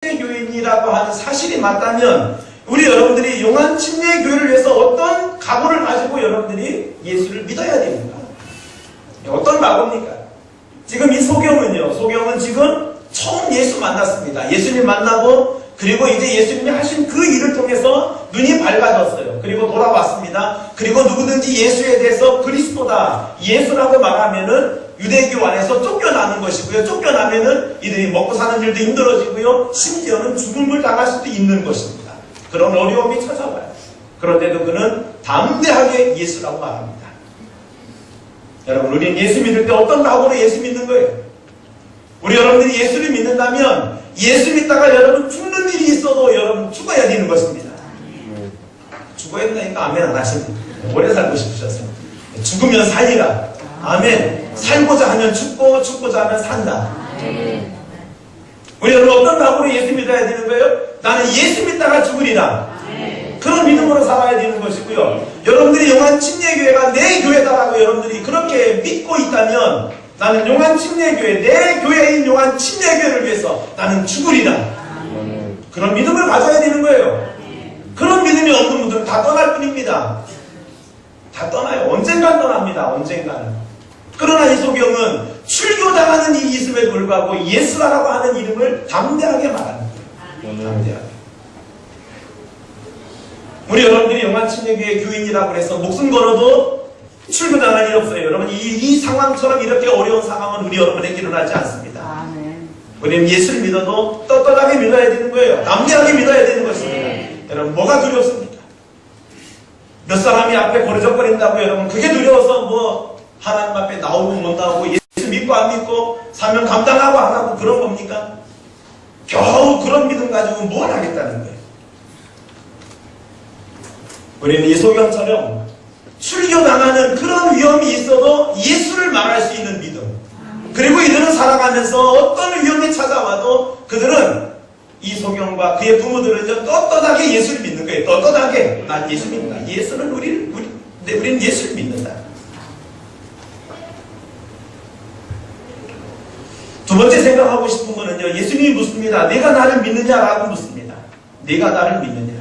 교인이라고 하는 사실이 맞다면 우리 여러분들이 용한 침례교회를 위해서 어떤 각오를 가지고 여러분들이 예수를 믿어야 됩니까? 어떤 각오입니까? 지금 이 소경은 지금 처음 예수 만났습니다. 예수님 만나고 그리고 이제 예수님이 하신 그 일을 통해서 눈이 밝아졌어요. 그리고 돌아왔습니다. 그리고 누구든지 예수에 대해서 그리스도다, 예수라고 말하면은 유대교 안에서 쫓겨나는 것이고요. 쫓겨나면은 이들이 먹고 사는 일도 힘들어지고요. 심지어는 죽음을 당할 수도 있는 것입니다. 그런 어려움이 찾아와요. 그런데도 그는 담대하게 예수라고 말합니다. 여러분, 우리는 예수 믿을 때 어떤 각오로 예수 믿는 거예요? 우리 여러분들이 예수를 믿는다면 예수 믿다가 여러분 죽는 일이 있어도 여러분 죽어야 되는 것입니다. 죽어야 된다니까 아멘 안 하십니까? 오래 살고 싶으셔서. 죽으면 살리라. 아멘. 살고자 하면 죽고 죽고자 하면 산다. 우리 여러분 어떤 각오로 예수 믿어야 되는 거예요? 나는 예수 믿다가 죽으리라. 그런 믿음으로 살아야 되는 것이고요. 여러분들이 용한 침례교회가 내 교회다라고 여러분들이 그렇게 믿고 있다면 나는 용한 침례교회, 내 교회인 용한 침례교회를 위해서 나는 죽으리라. 그런 믿음을 가져야 되는 거예요. 그런 믿음이 없는 분들은 다 떠날 뿐입니다. 다 떠나요. 언젠간 떠납니다. 언젠가는. 그러나 이 소경은 출교당하는 일이 있음에도 불구하고 예수라고 하는 이름을 담대하게 말합니다. 담대하게. 우리 여러분들이 용한 침례교회 교인이라고 해서 목숨 걸어도 출교당할 일 없어요. 여러분 이 상황처럼 이렇게 어려운 상황은 우리 여러분에게 일어나지 않습니다. 우리는 예수를 믿어도 떳떳하게 믿어야 되는 거예요. 담대하게 믿어야 되는 것입니다. 여러분 뭐가 두렵습니까? 몇 사람이 앞에 버르적거린다고 여러분 그게 두려워서 뭐 하나님 앞에 나오고 못 나오고 예수 믿고 안 믿고 사명 감당하고 안 하고 그런 겁니까? 겨우 그런 믿음 가지고 뭘 하겠다는 거예요. 우리는 이 소경처럼 출교당하는 그런 위험이 있어도 예수를 말할 수 있는 믿음. 그리고 이들은 살아가면서 어떤 위험이 찾아와도 그들은 이 소경과 그의 부모들은 떳떳하게 예수를 믿는 거예요. 떳떳하게 난 예수 믿는다. 예수는 우리는 예수를 믿는다. 두 번째 생각하고 싶은 거는요. 예수님이 묻습니다. 내가 나를 믿느냐라고 묻습니다. 내가 나를 믿느냐.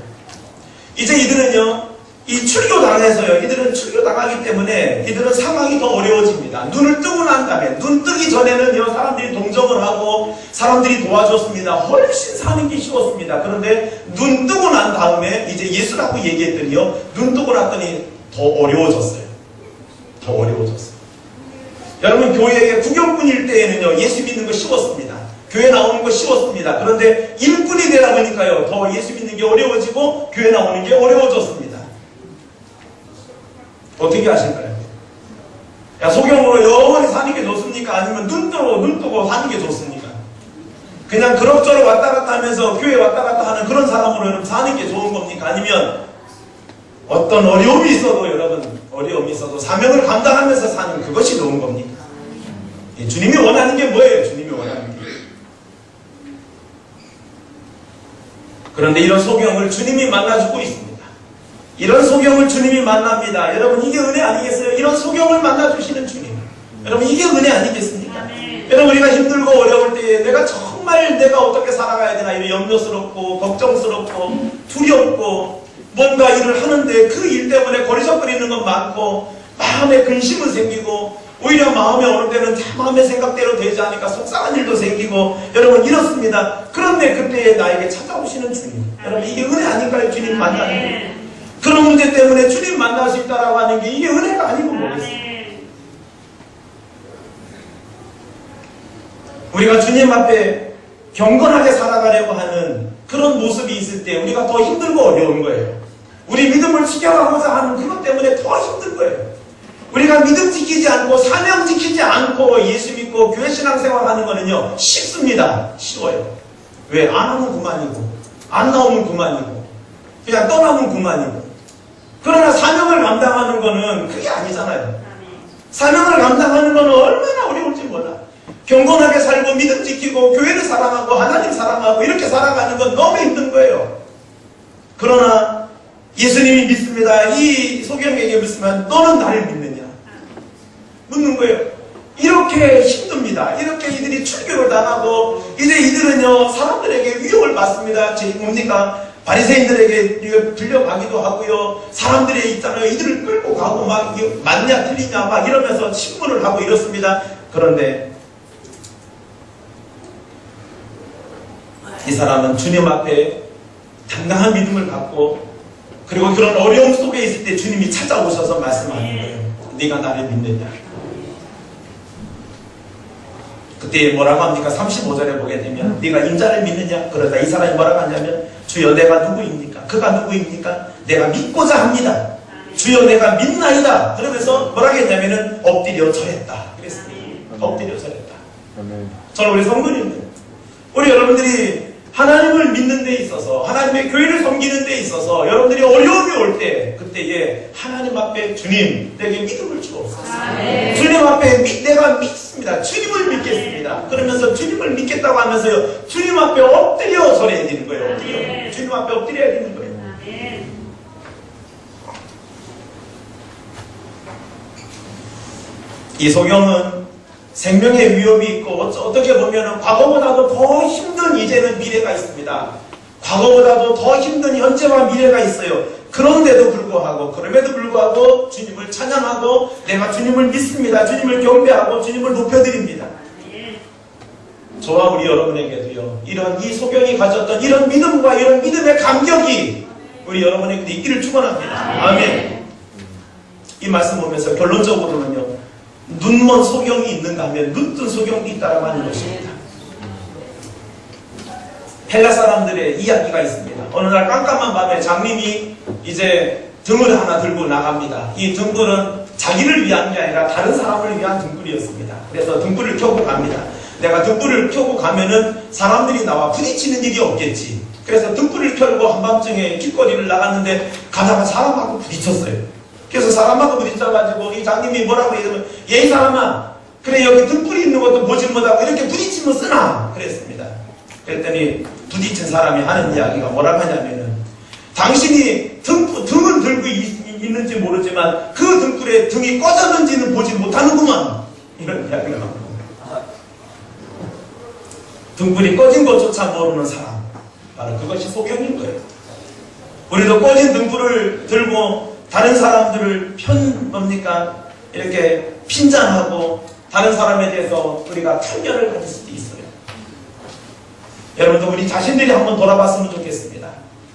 이제 이들은요. 이 출교당해서요. 이들은 출교당하기 때문에 이들은 상황이 더 어려워집니다. 눈을 뜨고 난 다음에 눈 뜨기 전에는요. 사람들이 동정을 하고 사람들이 도와줬습니다. 훨씬 사는 게 쉬웠습니다. 그런데 눈 뜨고 난 다음에 이제 예수라고 얘기했더니요. 눈 뜨고 났더니 더 어려워졌어요. 더 어려워졌어요. 여러분 교회에 구경꾼일 때에는요. 예수 믿는 거 쉬웠습니다. 교회 나오는 거 쉬웠습니다. 그런데 일꾼이 되다 보니까요. 더 예수 믿는 게 어려워지고 교회 나오는 게 어려워졌습니다. 어떻게 하실까요? 야, 소경으로 영원히 사는 게 좋습니까? 아니면 눈 뜨고 사는 게 좋습니까? 그냥 그럭저럭 왔다 갔다 하면서 교회 왔다 갔다 하는 그런 사람으로 사는 게 좋은 겁니까? 아니면 어떤 어려움이 있어도 여러분 어려움이 있어도 사명을 감당하면서 사는 그것이 좋은 겁니까? 주님이 원하는 게 뭐예요? 주님이 원하는 게. 그런데 이런 소경을 주님이 만나주고 있습니다. 이런 소경을 주님이 만납니다. 여러분 이게 은혜 아니겠어요? 이런 소경을 만나주시는 주님. 여러분 이게 은혜 아니겠습니까? 여러분 우리가 힘들고 어려울 때 내가 정말 내가 어떻게 살아가야 되나 이런 염려스럽고 걱정스럽고 두렵고 뭔가 일을 하는데 그 일 때문에 거리적거리는 건 많고 마음에 근심은 생기고 오히려 마음에 어느 때는 마음의 생각대로 되지 않으니까 속상한 일도 생기고 여러분 이렇습니다. 그런데 그때 나에게 찾아오시는 주님. 여러분 이게 은혜 아닌가요? 주님 만나는 게. 그런 문제 때문에 주님 만날 수 있다라고 하는 게 이게 은혜가 아니고 뭐겠어요? 우리가 주님 앞에 경건하게 살아가려고 하는 그런 모습이 있을 때 우리가 더 힘들고 어려운 거예요. 우리 믿음을 지켜가고자 하는 그것 때문에 더 힘든 거예요. 우리가 믿음 지키지 않고 사명 지키지 않고 예수 믿고 교회 신앙생활 하는 거는요 쉽습니다. 쉬워요. 왜? 안 하면 그만이고 안 나오면 그만이고 그냥 떠나면 그만이고. 그러나 사명을 감당하는 거는 그게 아니잖아요. 사명을 감당하는 거는 얼마나 어려울지 몰라. 경건하게 살고 믿음 지키고 교회를 사랑하고 하나님 사랑하고 이렇게 살아가는 건 너무 힘든 거예요. 그러나 예수님이 믿습니다. 이 소경에게 묻으면 너는 나를 믿느냐? 묻는 거예요. 이렇게 힘듭니다. 이렇게 이들이 출교를 당하고 이제 이들은요 사람들에게 위협을 받습니다. 뭡니까? 바리새인들에게 불려가기도 하고요. 사람들이 있잖아요. 이들을 끌고 가고 막 맞냐 틀리냐 막 이러면서 신문을 하고 이렇습니다. 그런데 이 사람은 주님 앞에 당당한 믿음을 갖고 그리고 그런 어려움 속에 있을 때 주님이 찾아오셔서 말씀하는 거예요. 네가 나를 믿느냐? 그때 뭐라고 합니까? 35절에 보게 되면 네가 인자를 믿느냐? 그러다 이 사람이 뭐라고 하냐면 주여 내가 누구입니까? 그가 누구입니까? 내가 믿고자 합니다. 주여 내가 믿나이다. 그러면서 뭐라고 했냐면은 엎드려 절했다. 그랬습니다. 엎드려 절했다. 저는 우리 성도님들, 우리 여러분들이 하나님을 믿는 데 있어서 하나님의 교회를 섬기는 데 있어서 여러분들이 어려움이 올 때 그때에 하나님 앞에 주님 내게 믿음을 주옵소서. 주님 앞에 내가 믿습니다. 주님을 믿겠습니다. 그러면서 주님을 믿겠다고 하면서요 주님 앞에 엎드려 절해야 되는 거예요. 엎드려. 주님 앞에 엎드려야 되는 거예요. 이 소경은 생명의 위협이 있고 어떻게 보면 과거보다도 더 힘든 이제는 미래가 있습니다. 과거보다도 더 힘든 현재와 미래가 있어요. 그럼에도 불구하고 주님을 찬양하고 내가 주님을 믿습니다. 주님을 경배하고 주님을 높여드립니다. 저와 우리 여러분에게도요 이런 이 소경이 가졌던 이런 믿음과 이런 믿음의 감격이 우리 여러분에게도 있기를 축원합니다. 아멘. 이 말씀 보면서 결론적으로는요 눈먼 소경이 있는가 하면 눈뜬 소경도 있다고 하는 것입니다. 헬라 사람들의 이야기가 있습니다. 어느 날 깜깜한 밤에 장님이 이제 등을 하나 들고 나갑니다. 이 등불은 자기를 위한 게 아니라 다른 사람을 위한 등불이었습니다. 그래서 등불을 켜고 갑니다. 내가 등불을 켜고 가면은 사람들이 나와 부딪히는 일이 없겠지. 그래서 등불을 켜고 한밤중에 길거리를 나갔는데 가다가 사람하고 부딪혔어요. 그래서 사람하고 부딪혀가지고 이 장님이 뭐라고 얘기하면 이 사람아 그래 여기 등불이 있는 것도 보지 못하고 이렇게 부딪히면 쓰나 그랬습니다. 그랬더니 부딪힌 사람이 하는 이야기가 뭐라고 하냐면은 당신이 등을 들고 있는지 모르지만 그 등불에 등이 꺼졌는지는 보지 못하는구만 이런 이야기가 나옵니다. 등불이 꺼진 것조차 모르는 사람 바로 그것이 소경인 거예요. 우리도 꺼진 등불을 들고 다른 사람들을 이렇게 핀잔하고 다른 사람에 대해서 우리가 편견을 가질 수도 있어요. 여러분도 우리 자신들이 한번 돌아봤으면 좋겠습니다.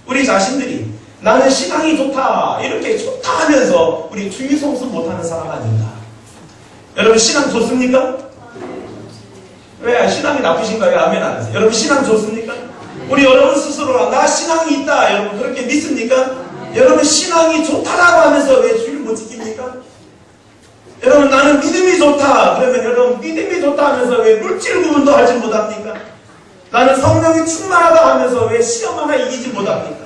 우리 자신들이 나는 신앙이 좋다 이렇게 좋다 하면서 우리 주의성수 못하는 사람 아닌가? 여러분 신앙 좋습니까? 왜 신앙이 나쁘신가요? 아멘 안 하세요? 여러분 신앙 좋습니까? 우리 여러분 스스로 나 신앙이 있다 여러분 그렇게 믿습니까? 여러분 신앙이 좋다라고 하면서 왜 주를 못 지킵니까? 여러분 나는 믿음이 좋다 그러면 여러분 믿음이 좋다 하면서 왜 물질 구분도 하지 못합니까? 나는 성령이 충만하다 하면서 왜 시험 하나 이기지 못합니까?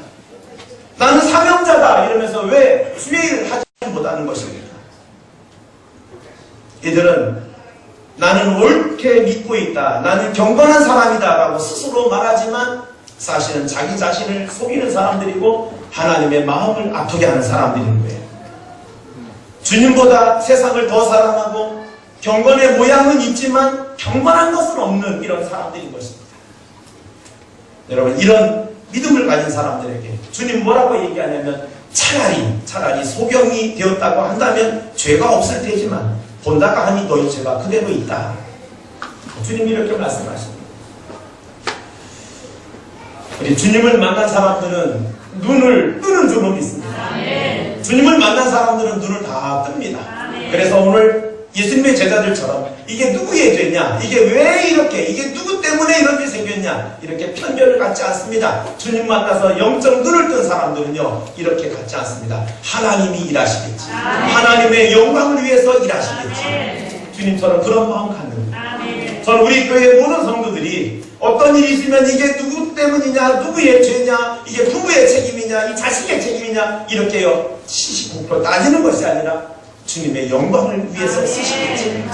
나는 사명자다 이러면서 왜 주의를 하지 못하는 것입니까? 이들은 나는 옳게 믿고 있다 나는 경건한 사람이다 라고 스스로 말하지만 사실은 자기 자신을 속이는 사람들이고 하나님의 마음을 아프게 하는 사람들인 거예요. 주님보다 세상을 더 사랑하고 경건의 모양은 있지만 경건한 것은 없는 이런 사람들인 것입니다. 여러분 이런 믿음을 가진 사람들에게 주님 뭐라고 얘기하냐면 차라리 소경이 되었다고 한다면 죄가 없을 테지만 본다가 하니 너희 죄가 그대로 있다. 주님이 이렇게 말씀하십니다. 우리 주님을 만난 사람들은 눈을 뜨는 줄로 믿습니다. 아멘. 주님을 만난 사람들은 눈을 다 뜹니다. 아멘. 그래서 오늘 예수님의 제자들처럼 이게 누구의 죄냐 이게 왜 이게 누구 때문에 이런 일이 생겼냐 이렇게 편견을 갖지 않습니다. 주님 만나서 영적 눈을 뜬 사람들은요 이렇게 갖지 않습니다. 하나님이 일하시겠지. 아멘. 하나님의 영광을 위해서 일하시겠지. 아멘. 주님처럼 그런 마음 갖는 거예요. 저는 우리 교회 모든 성도들이 어떤 일이 있으면 이게 누구 때문이냐 누구의 죄냐 이게 부부의 책임이냐 이 자식의 책임이냐 이렇게요 79% 따지는 것이 아니라 주님의 영광을 위해서 쓰시겠지.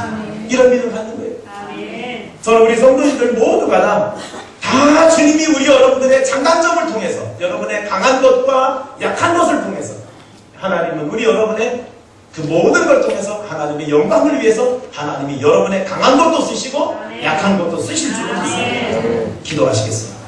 이런 믿음을 갖는 거예요. 저는 우리 성도님들 모두가 다 주님이 우리 여러분들의 장단점을 통해서 여러분의 강한 것과 약한 것을 통해서 하나님은 우리 여러분의 그 모든 걸 통해서 하나님의 영광을 위해서 하나님이 여러분의 강한 것도 쓰시고 약한 것도 쓰실 줄을 믿습니다. 기도하시겠습니다.